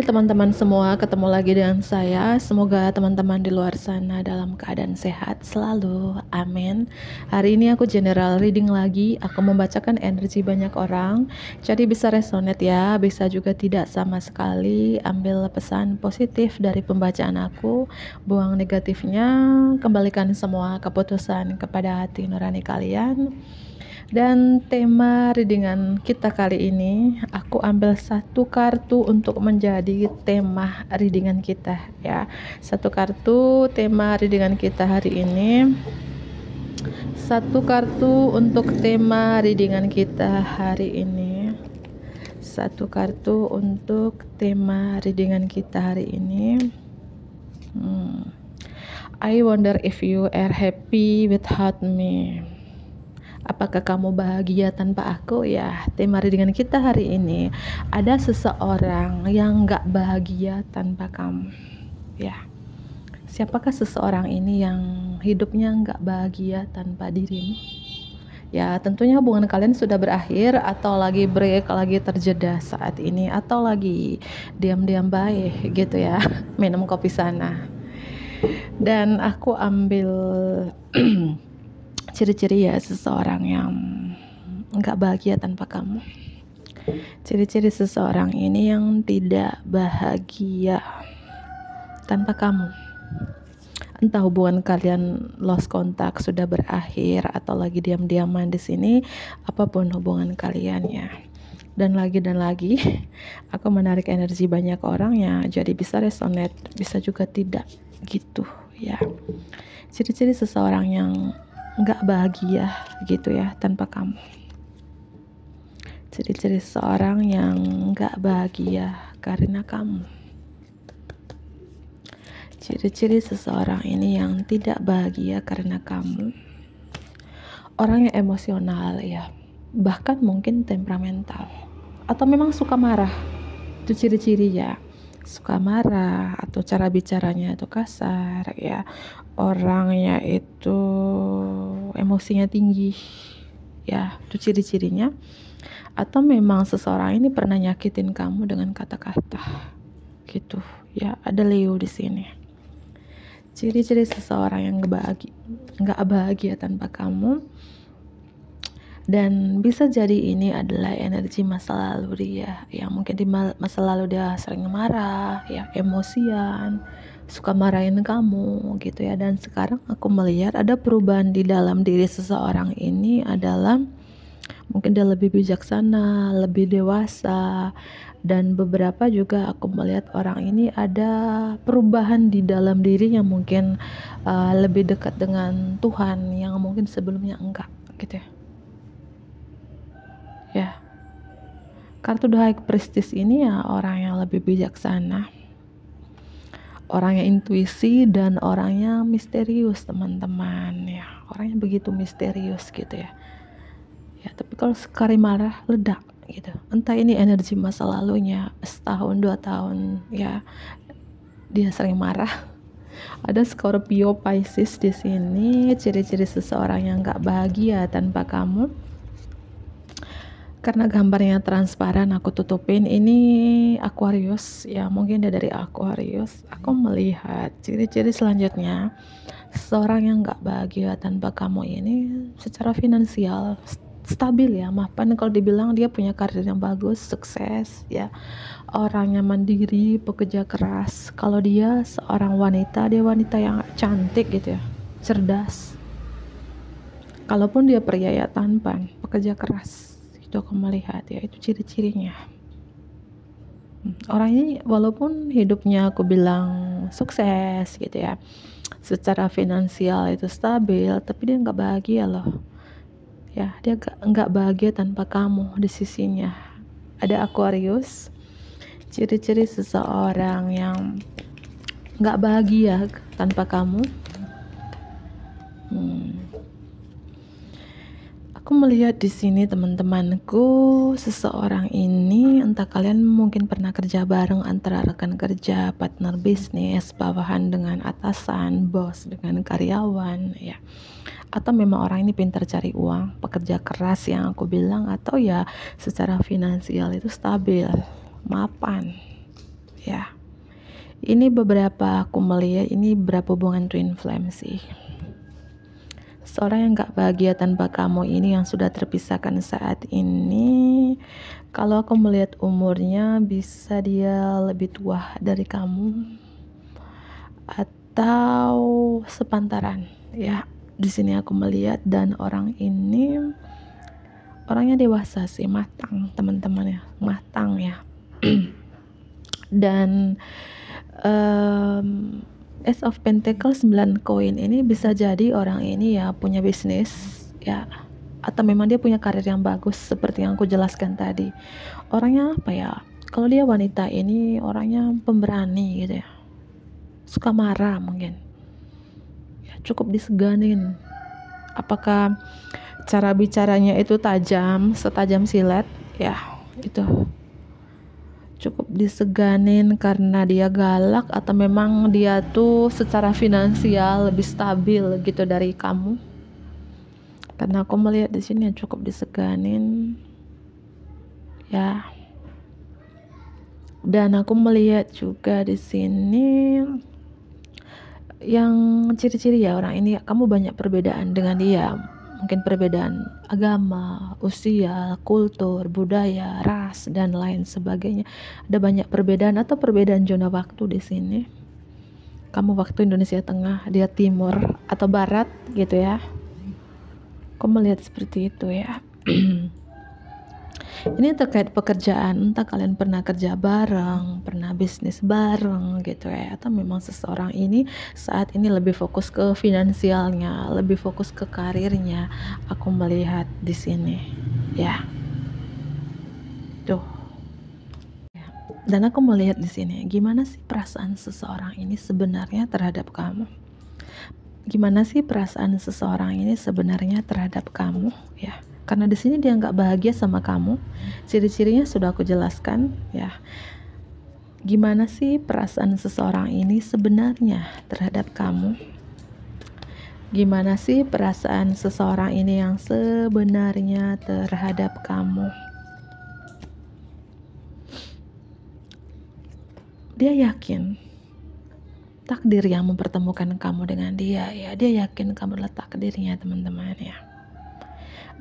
Hai teman-teman semua, ketemu lagi dengan saya. Semoga teman-teman di luar sana dalam keadaan sehat selalu. Amin. Hari ini aku general reading lagi. Aku membacakan energi banyak orang. Jadi bisa resonate ya, bisa juga tidak sama sekali. Ambil pesan positif dari pembacaan aku, buang negatifnya, kembalikan semua keputusan kepada hati nurani kalian. Dan tema readingan kita kali ini, aku ambil satu kartu untuk menjadi tema readingan kita ya. Satu kartu tema readingan kita hari ini. Satu kartu untuk tema readingan kita hari ini. Satu kartu untuk tema readingan kita hari ini. I wonder if you are happy without me. Apakah kamu bahagia tanpa aku? Ya, tema readingan kita hari ini, ada seseorang yang gak bahagia tanpa kamu. Ya, siapakah seseorang ini yang hidupnya gak bahagia tanpa dirimu? Ya, tentunya hubungan kalian sudah berakhir, atau lagi break, lagi terjeda saat ini, atau lagi diam-diam baik gitu ya, minum kopi sana. Dan aku ambil ciri-ciri ya seseorang yang nggak bahagia tanpa kamu. Ciri-ciri seseorang ini yang tidak bahagia tanpa kamu. Entah hubungan kalian lost contact sudah berakhir atau lagi diam-diaman di sini, apapun hubungan kalian ya. Dan lagi aku menarik energi banyak orang ya, jadi bisa resonate, bisa juga tidak gitu ya. Ciri-ciri seseorang yang nggak bahagia gitu ya tanpa kamu. Ciri-ciri seseorang yang nggak bahagia karena kamu. Ciri-ciri seseorang ini yang tidak bahagia karena kamu. Orang yang emosional ya, bahkan mungkin temperamental, atau memang suka marah. Itu ciri-ciri ya, suka marah atau cara bicaranya itu kasar ya. Orangnya itu emosinya tinggi ya, itu ciri-cirinya. Atau memang seseorang ini pernah nyakitin kamu dengan kata-kata gitu ya. Ada Leo di sini. Ciri-ciri seseorang yang nggak bahagia tanpa kamu. Dan bisa jadi ini adalah energi masa lalu dia ya. Mungkin di masa lalu dia sering marah ya, emosian, suka marahin kamu gitu ya. Dan sekarang aku melihat ada perubahan di dalam diri seseorang ini, adalah mungkin dia lebih bijaksana, lebih dewasa. Dan beberapa juga aku melihat orang ini ada perubahan di dalam diri yang mungkin lebih dekat dengan Tuhan, yang mungkin sebelumnya enggak gitu ya. Ya, kartu The High Priestess ini ya orang yang lebih bijaksana, orang yang intuisi, dan orangnya misterius teman-teman ya. Orangnya begitu misterius gitu ya. Ya, tapi kalau sekali marah ledak gitu. Entah ini energi masa lalunya, setahun 2 tahun ya dia sering marah. Ada Scorpio Pisces di sini. Ciri-ciri seseorang yang nggak bahagia tanpa kamu. Karena gambarnya transparan, aku tutupin. Ini Aquarius ya, mungkin dia dari Aquarius. Aku melihat ciri-ciri selanjutnya, seseorang yang gak bahagia tanpa kamu ini secara finansial stabil ya. Maafkan kalau dibilang dia punya karir yang bagus, sukses ya, orangnya mandiri, pekerja keras. Kalau dia seorang wanita, dia wanita yang cantik gitu ya, cerdas. Kalaupun dia pria ya tampan, pekerja keras. Itu aku melihat ya, itu ciri-cirinya. Orang ini walaupun hidupnya aku bilang sukses gitu ya, secara finansial itu stabil, tapi dia nggak bahagia loh ya. Dia nggak bahagia tanpa kamu di sisinya. Ada Aquarius. Ciri-ciri seseorang yang nggak bahagia tanpa kamu. Aku melihat di sini teman-temanku, seseorang ini, entah kalian mungkin pernah kerja bareng antara rekan kerja, partner bisnis, bawahan dengan atasan, bos dengan karyawan ya. Atau memang orang ini pintar cari uang, pekerja keras yang aku bilang, atau ya secara finansial itu stabil, mapan ya. Ini beberapa aku melihat ini berhubungan twin flame sih. Seorang yang gak bahagia tanpa kamu ini yang sudah terpisahkan saat ini, kalau aku melihat umurnya bisa dia lebih tua dari kamu atau sepantaran ya. Di sini aku melihat, dan orang ini orangnya dewasa sih, matang teman-teman ya, matang ya. Dan Ace of Pentacles 9 koin ini bisa jadi orang ini ya punya bisnis ya, atau memang dia punya karir yang bagus seperti yang aku jelaskan tadi. Orangnya apa ya, kalau dia wanita ini orangnya pemberani gitu ya, suka marah mungkin ya, cukup diseganin. Apakah cara bicaranya itu tajam, setajam silet ya, itu cukup diseganin karena dia galak, atau memang dia tuh secara finansial lebih stabil gitu dari kamu. Karena aku melihat di sini cukup diseganin ya. Dan aku melihat juga di sini yang ciri-ciri ya orang ini, kamu banyak perbedaan dengan dia. Mungkin perbedaan agama, usia, kultur, budaya, ras, dan lain sebagainya. Ada banyak perbedaan atau perbedaan zona waktu di sini. Kamu waktu Indonesia Tengah, dia Timur atau Barat gitu ya. Aku melihat seperti itu ya. Ini terkait pekerjaan, entah kalian pernah kerja bareng, pernah bisnis bareng gitu ya, atau memang seseorang ini saat ini lebih fokus ke finansialnya, lebih fokus ke karirnya. Aku melihat di sini ya. Tuh. Dan aku melihat di sini, gimana sih perasaan seseorang ini sebenarnya terhadap kamu? Gimana sih perasaan seseorang ini sebenarnya terhadap kamu ya? Karena di sini dia nggak bahagia sama kamu. Ciri-cirinya sudah aku jelaskan ya. Gimana sih perasaan seseorang ini sebenarnya terhadap kamu? Gimana sih perasaan seseorang ini yang sebenarnya terhadap kamu? Dia yakin takdir yang mempertemukan kamu dengan dia ya. Dia yakin kamu adalah takdirnya teman-teman ya.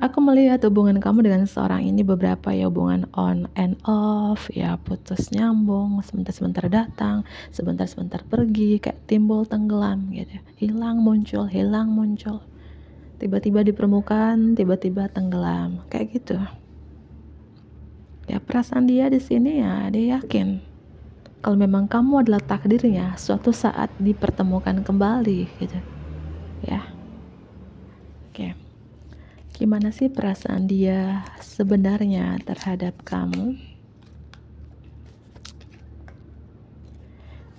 Aku melihat hubungan kamu dengan seorang ini beberapa ya, hubungan on and off ya, putus nyambung, sebentar-sebentar datang, sebentar-sebentar pergi, kayak timbul tenggelam gitu, hilang muncul, tiba-tiba di permukaan, tiba-tiba tenggelam, kayak gitu ya. Perasaan dia di sini ya, dia yakin kalau memang kamu adalah takdirnya, suatu saat dipertemukan kembali gitu ya. Oke. Gimana sih perasaan dia sebenarnya terhadap kamu?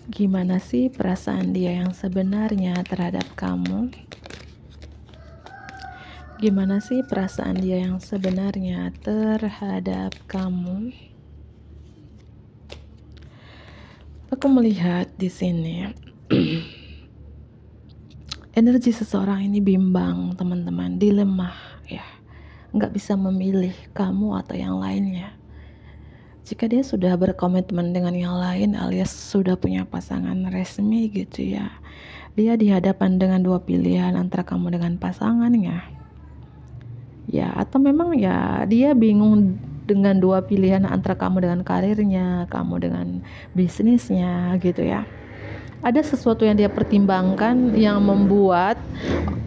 Gimana sih perasaan dia yang sebenarnya terhadap kamu? Gimana sih perasaan dia yang sebenarnya terhadap kamu? Aku melihat di sini energi seseorang ini bimbang, teman-teman, dilema ya, nggak bisa memilih kamu atau yang lainnya. Jika dia sudah berkomitmen dengan yang lain alias sudah punya pasangan resmi gitu ya, dia dihadapan dengan dua pilihan antara kamu dengan pasangannya ya, atau memang ya dia bingung dengan dua pilihan antara kamu dengan karirnya, kamu dengan bisnisnya gitu ya. Ada sesuatu yang dia pertimbangkan yang membuat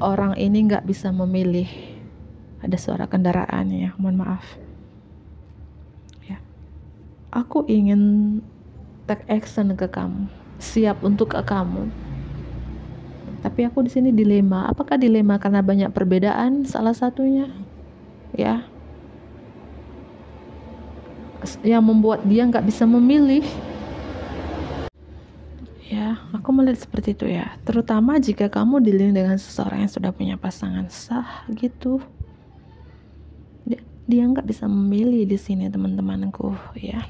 orang ini nggak bisa memilih. Ada suara kendaraan ya, mohon maaf ya. Aku ingin take action ke kamu, siap untuk ke kamu, tapi aku di sini dilema. Apakah dilema karena banyak perbedaan salah satunya ya, yang membuat dia nggak bisa memilih ya. Aku melihat seperti itu ya, terutama jika kamu dealing dengan seseorang yang sudah punya pasangan sah gitu. Dia nggak bisa memilih di sini teman-temanku ya.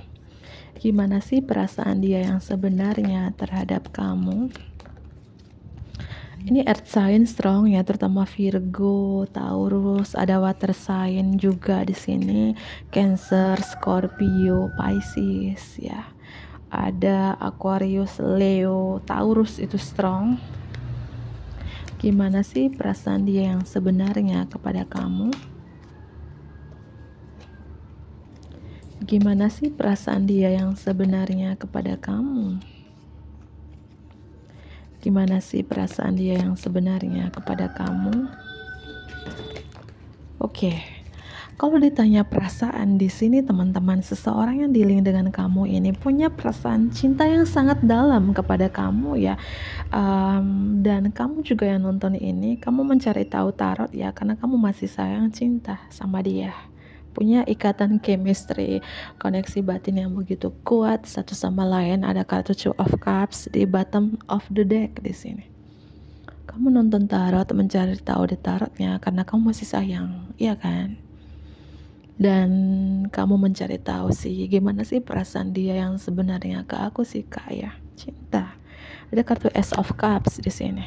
Gimana sih perasaan dia yang sebenarnya terhadap kamu? Ini earth sign strong ya, terutama Virgo, Taurus, ada water sign juga di sini, Cancer, Scorpio, Pisces ya. ada Aquarius, Leo, Taurus itu strong. Gimana sih perasaan dia yang sebenarnya kepada kamu? Gimana sih perasaan dia yang sebenarnya kepada kamu? Gimana sih perasaan dia yang sebenarnya kepada kamu? Oke. Kalau ditanya perasaan di sini teman-teman, seseorang yang dealing dengan kamu ini punya perasaan cinta yang sangat dalam kepada kamu ya. Dan kamu juga yang nonton ini, kamu mencari tahu tarot ya, karena kamu masih sayang cinta sama dia. Punya ikatan chemistry, koneksi batin yang begitu kuat satu sama lain. Ada kartu Two of Cups di bottom of the deck di sini. Kamu nonton tarot, mencari tahu di tarotnya karena kamu masih sayang, iya kan? Dan kamu mencari tahu sih gimana sih perasaan dia yang sebenarnya ke aku sih, Kak, ya, cinta. Ada kartu Ace of Cups di sini.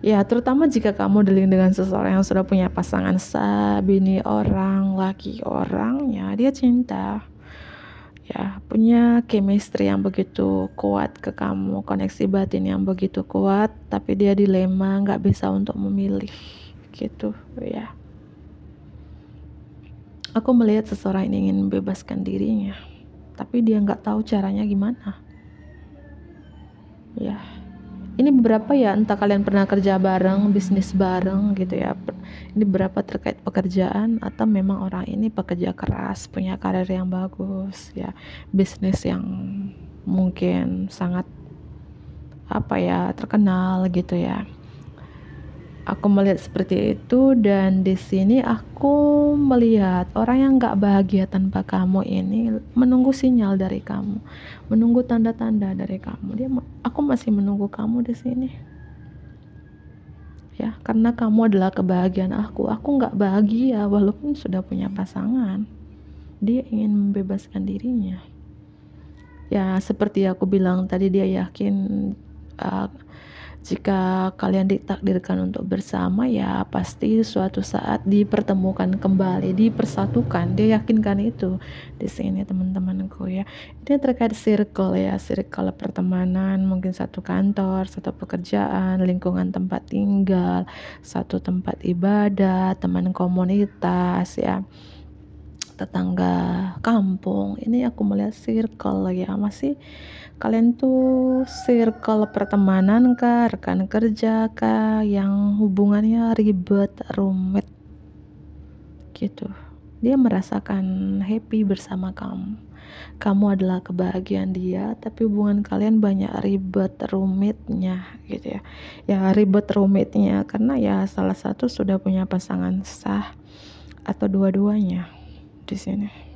Ya, terutama jika kamu dealing dengan seseorang yang sudah punya pasangan sah, bini orang, laki orang, ya dia cinta. Ya, punya chemistry yang begitu kuat ke kamu, koneksi batin yang begitu kuat, tapi dia dilema, nggak bisa untuk memilih, gitu ya. Aku melihat seseorang ini ingin membebaskan dirinya, tapi dia nggak tahu caranya gimana. Ya, ini beberapa ya, entah kalian pernah kerja bareng, bisnis bareng gitu ya. Ini beberapa terkait pekerjaan atau memang orang ini pekerja keras, punya karir yang bagus ya, bisnis yang mungkin sangat terkenal gitu ya. Aku melihat seperti itu, dan di sini aku melihat orang yang gak bahagia tanpa kamu ini menunggu sinyal dari kamu, menunggu tanda-tanda dari kamu. Aku masih menunggu kamu di sini. Ya, karena kamu adalah kebahagiaan aku. Aku gak bahagia walaupun sudah punya pasangan. Dia ingin membebaskan dirinya. Ya, seperti aku bilang tadi, dia yakin jika kalian ditakdirkan untuk bersama, ya pasti suatu saat dipertemukan kembali, dipersatukan. Dia yakinkan itu di sini teman-temanku ya. Ini terkait circle ya, circle pertemanan, mungkin satu kantor, satu pekerjaan, lingkungan tempat tinggal, satu tempat ibadah, teman komunitas ya, tetangga kampung. Ini aku melihat circle ya, masih kalian tuh circle pertemanan kah, rekan kerja kah, yang hubungannya ribet, rumit gitu. Dia merasakan happy bersama kamu. Kamu adalah kebahagiaan dia, tapi hubungan kalian banyak ribet rumitnya gitu ya. Ya ribet rumitnya karena ya salah satu sudah punya pasangan sah atau dua-duanya di sini.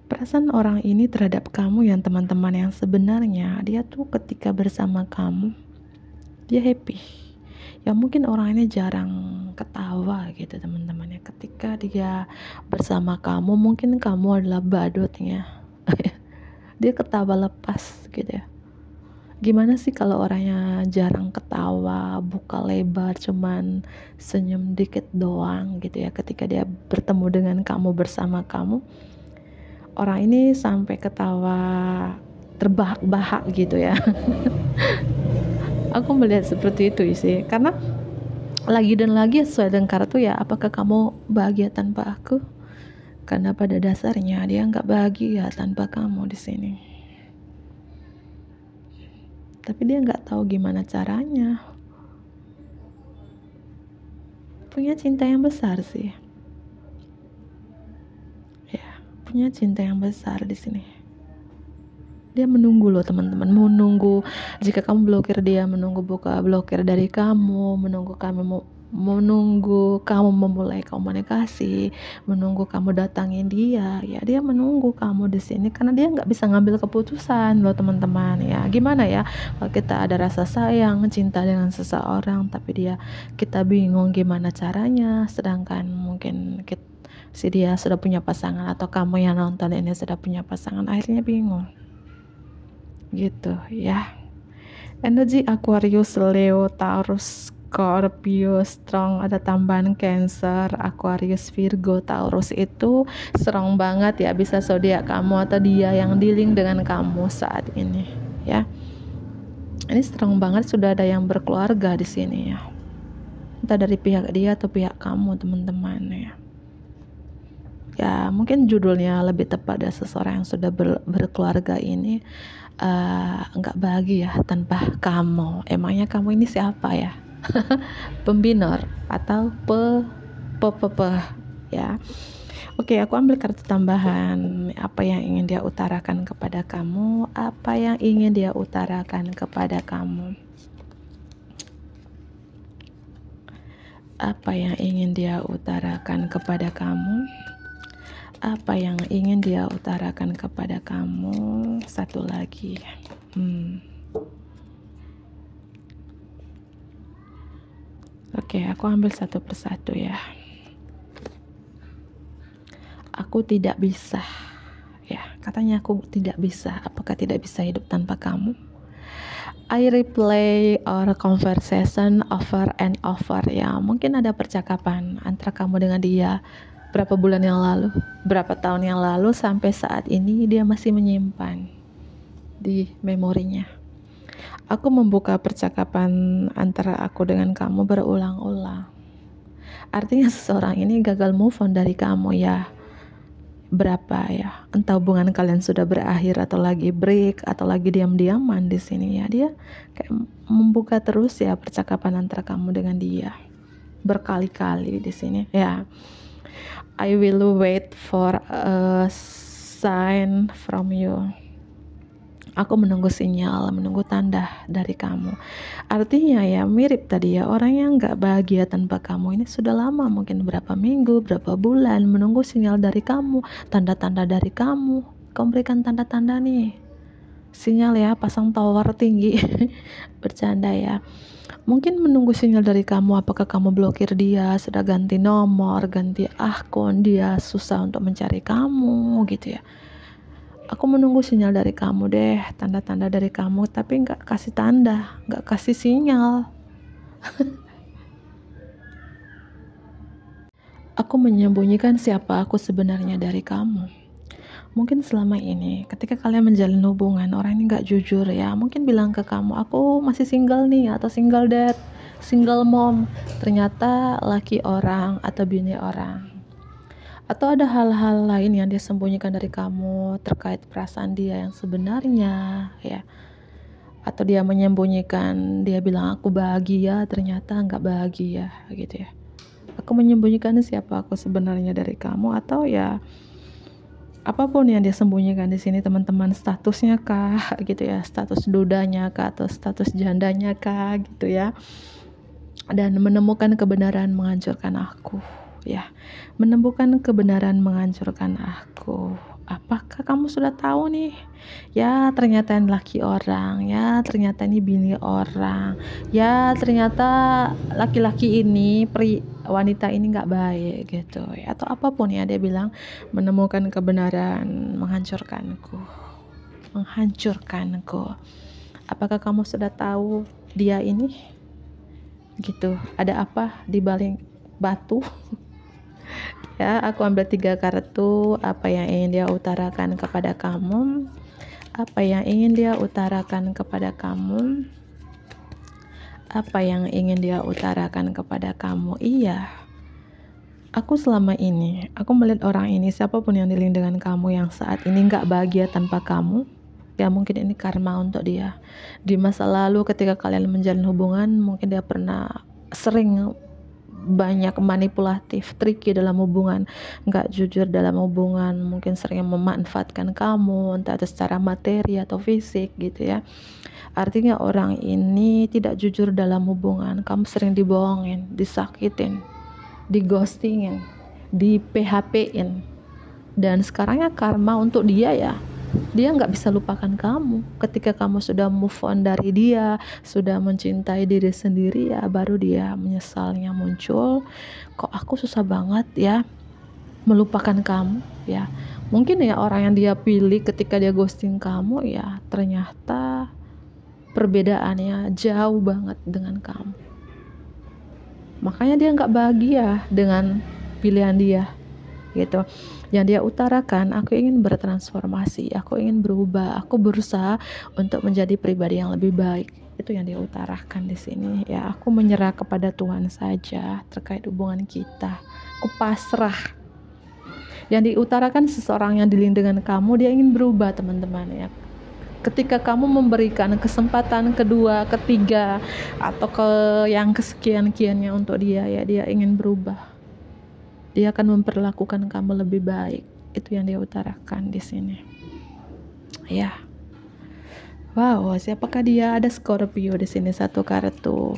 Perasaan orang ini terhadap kamu yang teman-teman yang sebenarnya, dia tuh ketika bersama kamu dia happy. Ya mungkin orang ini jarang ketawa gitu teman-teman ya. Ketika dia bersama kamu, mungkin kamu adalah badutnya. Dia ketawa lepas gitu ya. Gimana sih kalau orangnya jarang ketawa, buka lebar, cuman senyum dikit doang gitu ya. Ketika dia bertemu dengan kamu, bersama kamu, orang ini sampai ketawa terbahak-bahak gitu ya. Aku melihat seperti itu sih, karena lagi dan lagi sesuai dengan kartu ya, apakah kamu bahagia tanpa aku? Karena pada dasarnya dia nggak bahagia tanpa kamu di sini. Tapi dia nggak tahu gimana caranya. Punya cinta yang besar sih. Punya cinta yang besar di sini. Dia menunggu loh teman-teman, menunggu jika kamu blokir dia, menunggu buka blokir dari kamu, menunggu kamu memulai komunikasi, menunggu kamu datangin dia. Ya dia menunggu kamu di sini karena dia nggak bisa ngambil keputusan loh teman-teman ya. Gimana ya kalau kita ada rasa sayang, cinta dengan seseorang, tapi kita bingung gimana caranya, sedangkan mungkin si dia sudah punya pasangan, atau kamu yang nonton ini sudah punya pasangan, akhirnya bingung gitu ya. Energi Aquarius, Leo, Taurus, Scorpio strong, ada tambahan Cancer, Aquarius, Virgo, Taurus itu strong banget ya, bisa zodiak kamu atau dia yang dealing dengan kamu saat ini ya. Ini strong banget, sudah ada yang berkeluarga di sini ya. Entah dari pihak dia atau pihak kamu teman-teman ya. Ya mungkin judulnya lebih tepat, ada seseorang yang sudah berkeluarga ini nggak bahagia tanpa kamu. Emangnya kamu ini siapa ya? Pembinor atau ya. Oke, aku ambil kartu tambahan. Apa yang ingin dia utarakan kepada kamu? Apa yang ingin dia utarakan kepada kamu? Apa yang ingin dia utarakan kepada kamu? Apa yang ingin dia utarakan kepada kamu? Satu lagi. Oke, aku ambil satu persatu ya. Aku tidak bisa. Ya, katanya aku tidak bisa. Apakah tidak bisa hidup tanpa kamu? I replay our conversation over and over ya. Mungkin ada percakapan antara kamu dengan dia berapa bulan yang lalu, berapa tahun yang lalu, sampai saat ini dia masih menyimpan di memorinya. Aku membuka percakapan antara aku dengan kamu berulang-ulang. Artinya seseorang ini gagal move on dari kamu ya. Berapa ya? Entah hubungan kalian sudah berakhir atau lagi break atau lagi diam-diaman di sini ya. Dia kayak membuka terus ya percakapan antara kamu dengan dia. Berkali-kali di sini ya. I will wait for a sign from you. Aku menunggu sinyal, menunggu tanda dari kamu. Artinya ya mirip tadi ya, orang yang gak bahagia tanpa kamu ini sudah lama, mungkin berapa minggu, berapa bulan menunggu sinyal dari kamu, tanda-tanda dari kamu. Kamu berikan tanda-tanda nih, sinyal ya, pasang tower tinggi. Bercanda ya. Mungkin menunggu sinyal dari kamu, apakah kamu blokir dia, sudah ganti nomor, ganti akun, dia susah untuk mencari kamu gitu ya. Aku menunggu sinyal dari kamu deh, tanda-tanda dari kamu, tapi nggak kasih tanda, nggak kasih sinyal. Aku menyembunyikan siapa aku sebenarnya dari kamu. Mungkin selama ini, ketika kalian menjalin hubungan, orang ini nggak jujur ya. Mungkin bilang ke kamu, aku masih single nih, atau single dad, single mom. Ternyata laki orang atau bini orang. Atau ada hal-hal lain yang dia sembunyikan dari kamu terkait perasaan dia yang sebenarnya ya. Atau dia menyembunyikan, dia bilang aku bahagia, ternyata nggak bahagia gitu ya. Aku menyembunyikan siapa aku sebenarnya dari kamu, atau ya apapun yang dia sembunyikan di sini teman-teman, statusnya kah gitu ya, status dudanya kah atau status jandanya kah gitu ya. Dan menemukan kebenaran menghancurkan aku. Ya, menemukan kebenaran menghancurkan aku. Apakah kamu sudah tahu nih? Ya, ternyata ini laki orang. Ya, ternyata ini bini orang. Ya, ternyata laki-laki ini, wanita ini nggak baik gitu. Atau apapun ya dia bilang, menemukan kebenaran menghancurkanku. Menghancurkanku. Apakah kamu sudah tahu dia ini? Gitu. Ada apa di balik batu? Ya, aku ambil 3 kartu. Apa yang ingin dia utarakan kepada kamu? Apa yang ingin dia utarakan kepada kamu? Apa yang ingin dia utarakan kepada kamu? Iya, aku selama ini, aku melihat orang ini, siapapun yang dealing dengan kamu yang saat ini gak bahagia tanpa kamu. Ya mungkin ini karma untuk dia. Di masa lalu ketika kalian menjalin hubungan, mungkin dia pernah sering banyak manipulatif, tricky dalam hubungan, nggak jujur dalam hubungan, mungkin sering memanfaatkan kamu entah itu secara materi atau fisik gitu ya. Artinya orang ini tidak jujur dalam hubungan, kamu sering dibohongin, disakitin, dighostingin, di PHP-in, dan sekarangnya karma untuk dia ya. Dia nggak bisa lupakan kamu. Ketika kamu sudah move on dari dia, sudah mencintai diri sendiri ya, baru dia menyesalnya muncul. Kok aku susah banget ya melupakan kamu ya. Mungkin ya orang yang dia pilih ketika dia ghosting kamu ya, ternyata perbedaannya jauh banget dengan kamu. Makanya dia nggak bahagia dengan pilihan dia gitu. Yang dia utarakan, aku ingin bertransformasi, aku ingin berubah, aku berusaha untuk menjadi pribadi yang lebih baik. Itu yang dia utarakan di sini. Ya, aku menyerah kepada Tuhan saja terkait hubungan kita. Aku pasrah. Yang diutarakan seseorang yang dealing dengan kamu, dia ingin berubah, teman-teman ya. Ketika kamu memberikan kesempatan kedua, ketiga, atau ke yang kesekian-kiannya untuk dia, ya dia ingin berubah. Dia akan memperlakukan kamu lebih baik. Itu yang dia utarakan di sini. Ya. Wow, siapakah dia? Ada Scorpio di sini, satu kartu.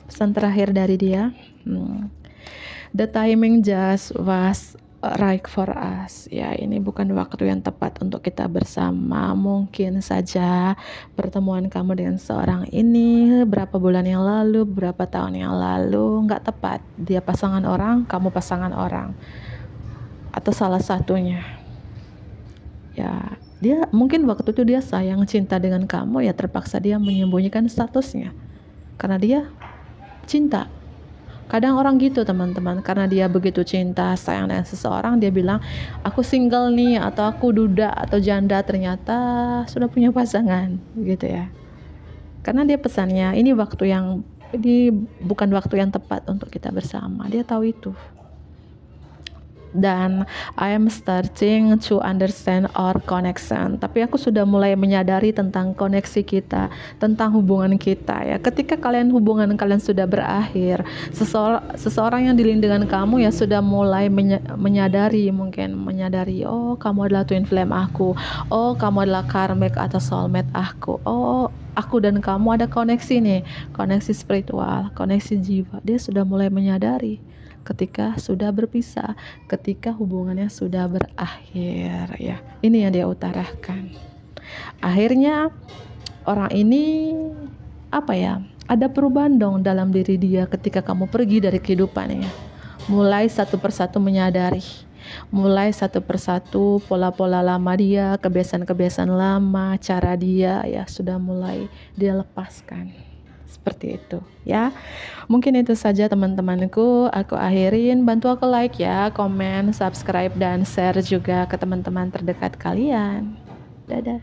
Pesan terakhir dari dia. The timing just was right for us. Ya, ini bukan waktu yang tepat untuk kita bersama. Mungkin saja pertemuan kamu dengan seorang ini berapa bulan yang lalu, berapa tahun yang lalu nggak tepat. Dia pasangan orang, kamu pasangan orang, atau salah satunya. Ya, dia mungkin waktu itu dia sayang cinta dengan kamu, ya terpaksa dia menyembunyikan statusnya karena dia cinta. Kadang orang gitu, teman-teman, karena dia begitu cinta, sayang dengan seseorang, dia bilang, aku single nih, atau aku duda atau janda, ternyata sudah punya pasangan, gitu ya. Karena dia pesannya, ini bukan waktu yang tepat untuk kita bersama. Dia tahu itu. Dan I am starting to understand our connection. Tapi aku sudah mulai menyadari tentang koneksi kita, tentang hubungan kita ya. Ketika hubungan kalian sudah berakhir, seseorang yang dealing dengan kamu ya sudah mulai menyadari, oh kamu adalah twin flame aku, oh kamu adalah karmic atau soulmate aku, oh aku dan kamu ada koneksi nih, koneksi spiritual, koneksi jiwa. Dia sudah mulai menyadari ketika sudah berpisah, ketika hubungannya sudah berakhir ya. Ini yang dia utarakan. Akhirnya orang ini ada perubahan dong dalam diri dia ketika kamu pergi dari kehidupannya. Mulai satu persatu menyadari, mulai satu persatu pola-pola lama dia, kebiasaan-kebiasaan lama, cara dia ya sudah mulai dia lepaskan. Seperti itu ya. Mungkin itu saja teman-temanku. Aku akhirin. Bantu aku like ya, komen, subscribe, dan share juga ke teman-teman terdekat kalian. Dadah.